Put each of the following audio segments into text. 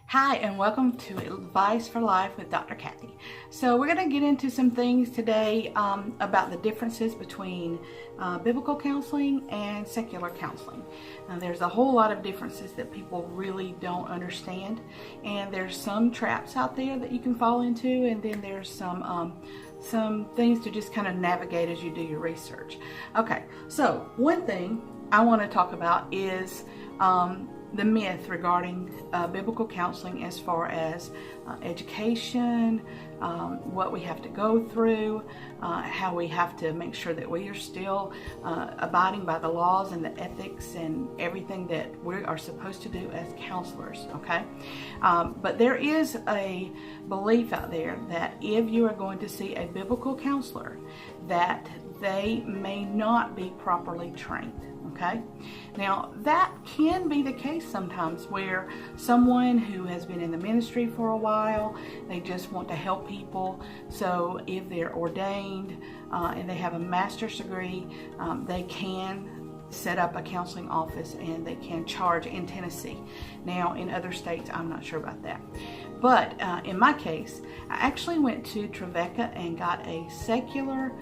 Hi, and welcome to Advice for Life with Dr. Cathy. So we're going to get into some things today about the differences between biblical counseling and secular counseling. Now, there's a whole lot of differences that people really don't understand, and there's some traps out there that you can fall into, and then there's some things to just kind of navigate as you do your research. Okay, so one thing I want to talk about is the myth regarding biblical counseling as far as education, what we have to go through, how we have to make sure that we are still abiding by the laws and the ethics and everything that we are supposed to do as counselors, okay? But there is a belief out there that if you are going to see a biblical counselor, that they may not be properly trained. Okay, now that can be the case sometimes where someone who has been in the ministry for a while, they just want to help people. So if they're ordained and they have a master's degree, they can set up a counseling office and they can charge in Tennessee. Now in other states, I'm not sure about that. But in my case, I actually went to Trevecca and got a secular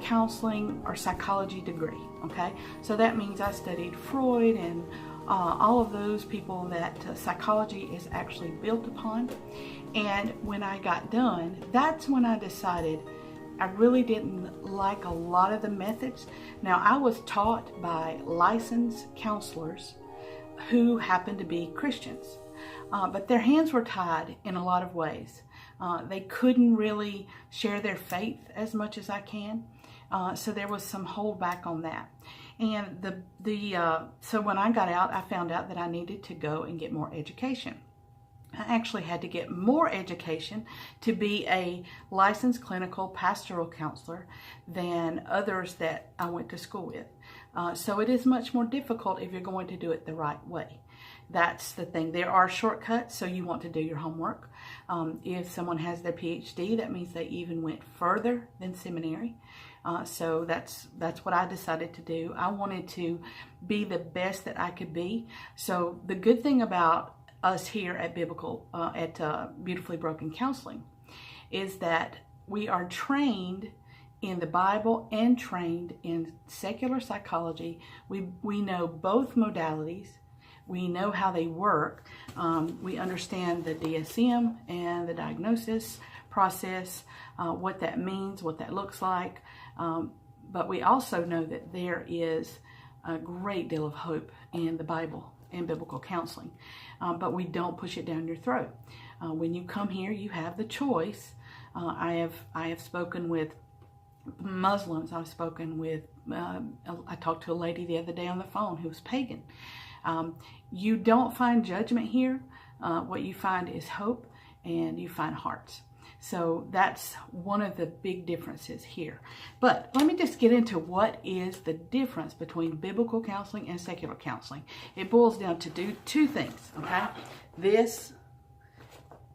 counseling or psychology degree. Okay, so that means I studied Freud and all of those people that psychology is actually built upon. And when I got done, that's when I decided I really didn't like a lot of the methods. Now, I was taught by licensed counselors who happened to be Christians, but their hands were tied in a lot of ways. They couldn't really share their faith as much as I can. So there was some holdback on that. And so when I got out, I found out that I needed to go and get more education. I actually had to get more education to be a licensed clinical pastoral counselor than others that I went to school with. So it is much more difficult if you're going to do it the right way. That's the thing. There are shortcuts, so you want to do your homework. If someone has their PhD, that means they even went further than seminary. So that's what I decided to do. I wanted to be the best that I could be. So the good thing about us here at Beautifully Broken Counseling is that we are trained in the Bible and trained in secular psychology. We know both modalities. We know how they work. We understand the DSM and the diagnosis process, what that means, what that looks like. But we also know that there is a great deal of hope in the Bible and biblical counseling. But we don't push it down your throat. When you come here, you have the choice. I have spoken with Muslims. I've spoken with, I talked to a lady the other day on the phone who was pagan. You don't find judgment here. What you find is hope, and you find hearts. So that's one of the big differences here. But let me just get into what is the difference between biblical counseling and secular counseling. It boils down to two things, okay? This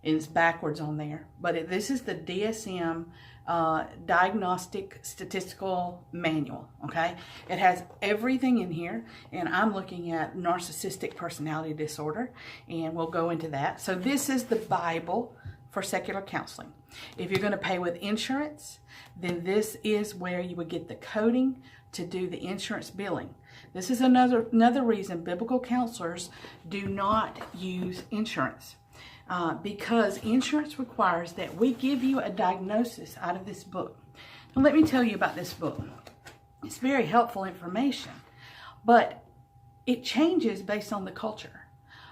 is backwards on there, but this is the DSM Diagnostic Statistical Manual, okay? It has everything in here, and I'm looking at narcissistic personality disorder, and we'll go into that. So this is the Bible for secular counseling. If you're going to pay with insurance, then this is where you would get the coding to do the insurance billing. This is another reason biblical counselors do not use insurance. Because insurance requires that we give you a diagnosis out of this book. Now let me tell you about this book. It's very helpful information, but it changes based on the culture.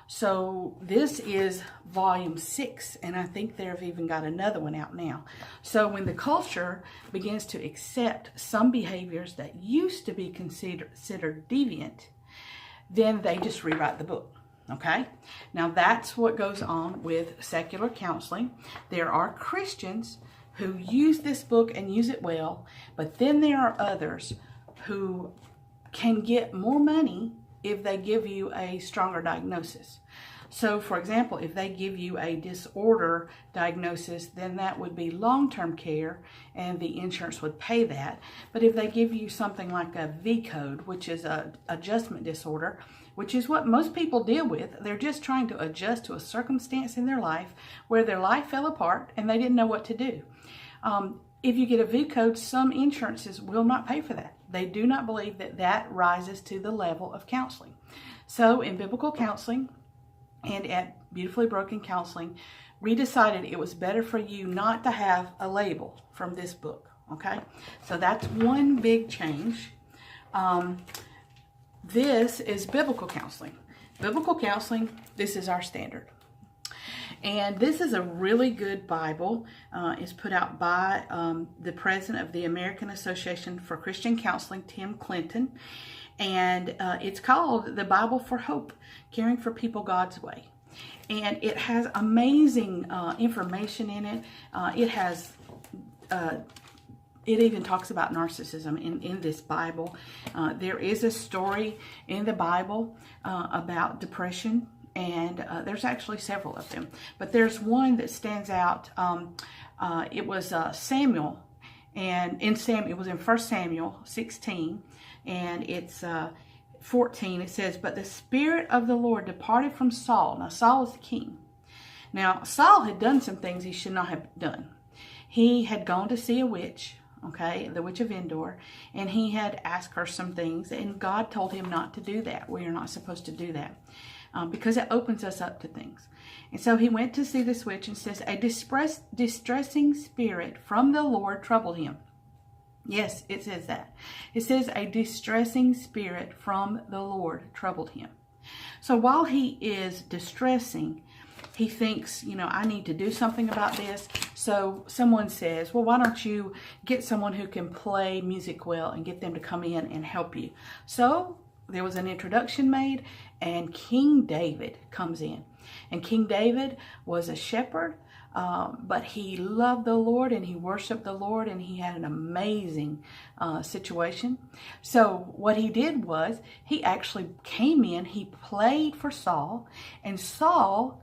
So this is volume 6, and I think they've even got another one out now. So when the culture begins to accept some behaviors that used to be considered deviant, then they just rewrite the book. Okay, now that's what goes on with secular counseling. There are Christians who use this book and use it well, but then there are others who can get more money if they give you a stronger diagnosis. So for example, if they give you a disorder diagnosis, then that would be long-term care and the insurance would pay that. But if they give you something like a V code, which is an adjustment disorder, which is what most people deal with. They're just trying to adjust to a circumstance in their life where their life fell apart and they didn't know what to do. If you get a V code, some insurances will not pay for that. They do not believe that that rises to the level of counseling. So in biblical counseling and at Beautifully Broken Counseling, we decided it was better for you not to have a label from this book. Okay, so that's one big change. This is biblical counseling. Biblical counseling, this is our standard. And this is a really good Bible. It's put out by the president of the American Association for Christian Counseling, Tim Clinton. And it's called The Bible for Hope, Caring for People God's Way. And it has amazing information in it. It even talks about narcissism in this Bible. There is a story in the Bible about depression, and there's actually several of them. But there's one that stands out. It was Samuel, and it was in 1 Samuel 16, and it's 14. It says, "But the Spirit of the Lord departed from Saul." Now, Saul is the king. Now, Saul had done some things he should not have done. He had gone to see a witch, okay, the witch of Endor, and he had asked her some things, and God told him not to do that. We are not supposed to do that because it opens us up to things. And so he went to see this witch and says, "A distressing spirit from the Lord troubled him." Yes, it says that. It says a distressing spirit from the Lord troubled him. So while he is distressing, he thinks, I need to do something about this. So someone says, well, why don't you get someone who can play music well and get them to come in and help you? So there was an introduction made, and King David comes in. And King David was a shepherd, but he loved the Lord and he worshiped the Lord, and he had an amazing situation. So what he did was he actually came in, he played for Saul, and Saul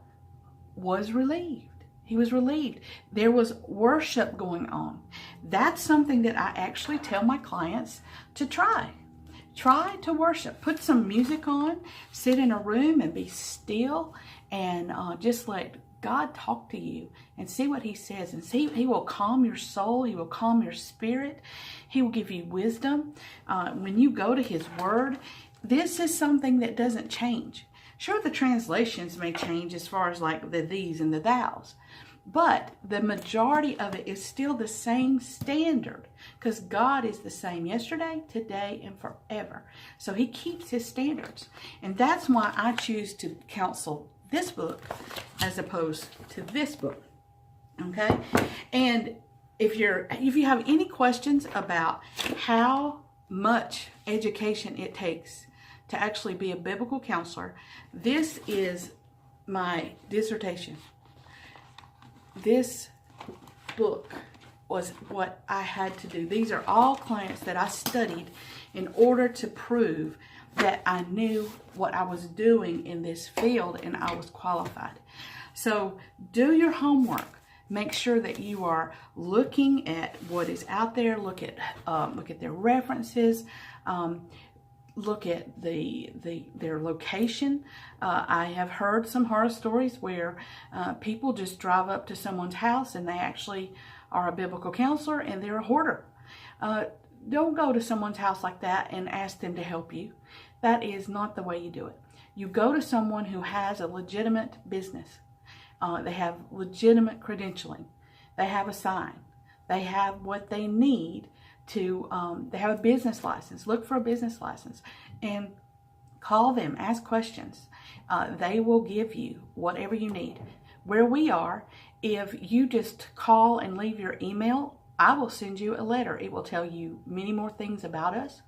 was relieved. He was relieved. There was worship going on. That's something that I actually tell my clients to try. Try to worship. Put some music on, sit in a room and be still, and just let God talk to you and see what he says, and see. He will calm your soul. He will calm your spirit. He will give you wisdom. When you go to his word, this is something that doesn't change. Sure, the translations may change as far as like the these and the thous, but the majority of it is still the same standard, because God is the same yesterday, today, and forever. So he keeps his standards. And that's why I choose to counsel this book as opposed to this book. Okay? And if you have any questions about how much education it takes to actually be a biblical counselor, this is my dissertation. This book was what I had to do. These are all clients that I studied in order to prove that I knew what I was doing in this field and I was qualified. So do your homework. Make sure that you are looking at what is out there. Look at their references. Look at their location. I have heard some horror stories where people just drive up to someone's house and they actually are a biblical counselor and they're a hoarder. Don't go to someone's house like that and ask them to help you. That is not the way you do it. You go to someone who has a legitimate business. They have legitimate credentialing. They have a sign. They have what they need to, they have a business license. Look for a business license and call them, ask questions. They will give you whatever you need. Where we are, if you just call and leave your email, I will send you a letter. It will tell you many more things about us,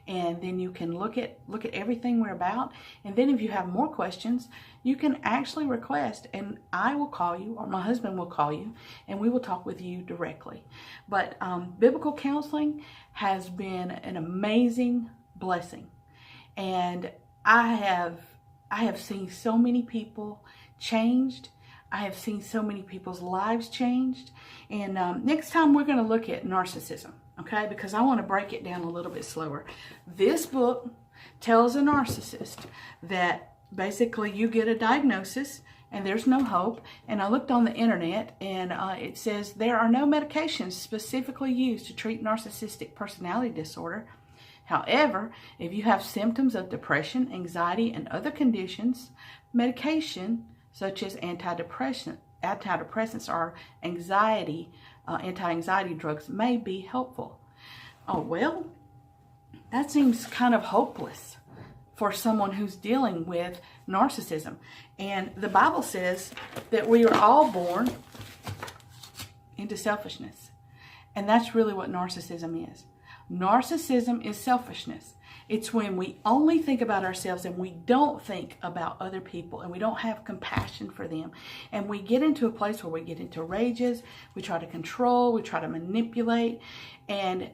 and then you can look at everything we're about. And then if you have more questions, you can actually request, and I will call you, or my husband will call you, and we will talk with you directly. But biblical counseling has been an amazing blessing, and I have seen so many people changed. I have seen so many people's lives changed. And next time we're going to look at narcissism, okay? Because I want to break it down a little bit slower. This book tells a narcissist that basically you get a diagnosis and there's no hope. And I looked on the internet, and it says there are no medications specifically used to treat narcissistic personality disorder. However, if you have symptoms of depression, anxiety, and other conditions, medication such as antidepressants or anti-anxiety drugs may be helpful. Oh, well, that seems kind of hopeless for someone who's dealing with narcissism. And the Bible says that we are all born into selfishness. And that's really what narcissism is. Narcissism is selfishness. It's when we only think about ourselves and we don't think about other people, and we don't have compassion for them. And we get into a place where we get into rages, we try to control, we try to manipulate. And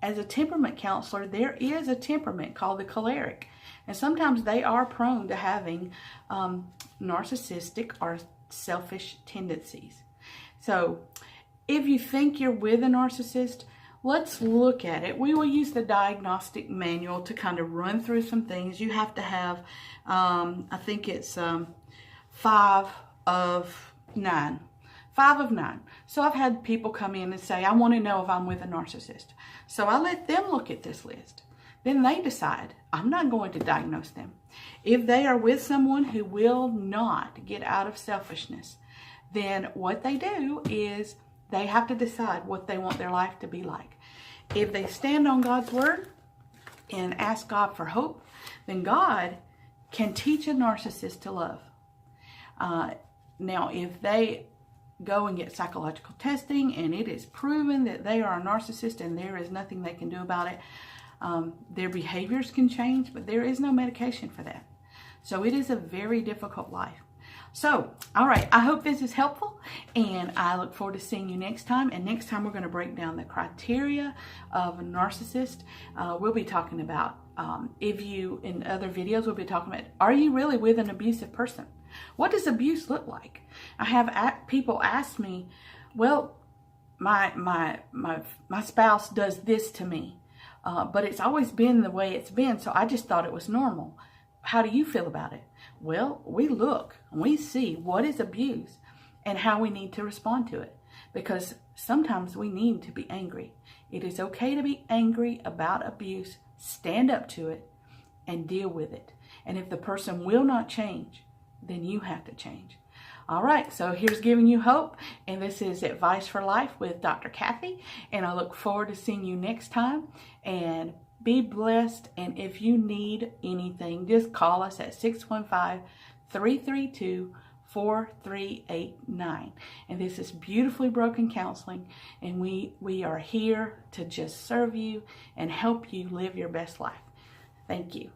as a temperament counselor, there is a temperament called the choleric. And sometimes they are prone to having narcissistic or selfish tendencies. So if you think you're with a narcissist, let's look at it. We will use the diagnostic manual to kind of run through some things. You have to have, I think it's 5 of 9. 5 of 9. So I've had people come in and say, I want to know if I'm with a narcissist. So I let them look at this list. Then they decide. I'm not going to diagnose them. If they are with someone who will not get out of selfishness, then what they do is they have to decide what they want their life to be like. If they stand on God's word and ask God for hope, then God can teach a narcissist to love. Now, if they go and get psychological testing and it is proven that they are a narcissist and there is nothing they can do about it, their behaviors can change, but there is no medication for that. So it is a very difficult life. So, all right, I hope this is helpful, and I look forward to seeing you next time. And next time we're going to break down the criteria of a narcissist. We'll be talking about, in other videos, we'll be talking about, are you really with an abusive person? What does abuse look like? I have people ask me, well, my spouse does this to me, but it's always been the way it's been, so I just thought it was normal. How do you feel about it? Well, we look and we see what is abuse and how we need to respond to it, because sometimes we need to be angry. It is okay to be angry about abuse, stand up to it, and deal with it. And if the person will not change, then you have to change. All right, so here's giving you hope, and this is Advice for Life with Dr. Cathy, and I look forward to seeing you next time, and be blessed. And if you need anything, just call us at 615-332-4389. And this is Beautifully Broken Counseling, and we are here to just serve you and help you live your best life. Thank you.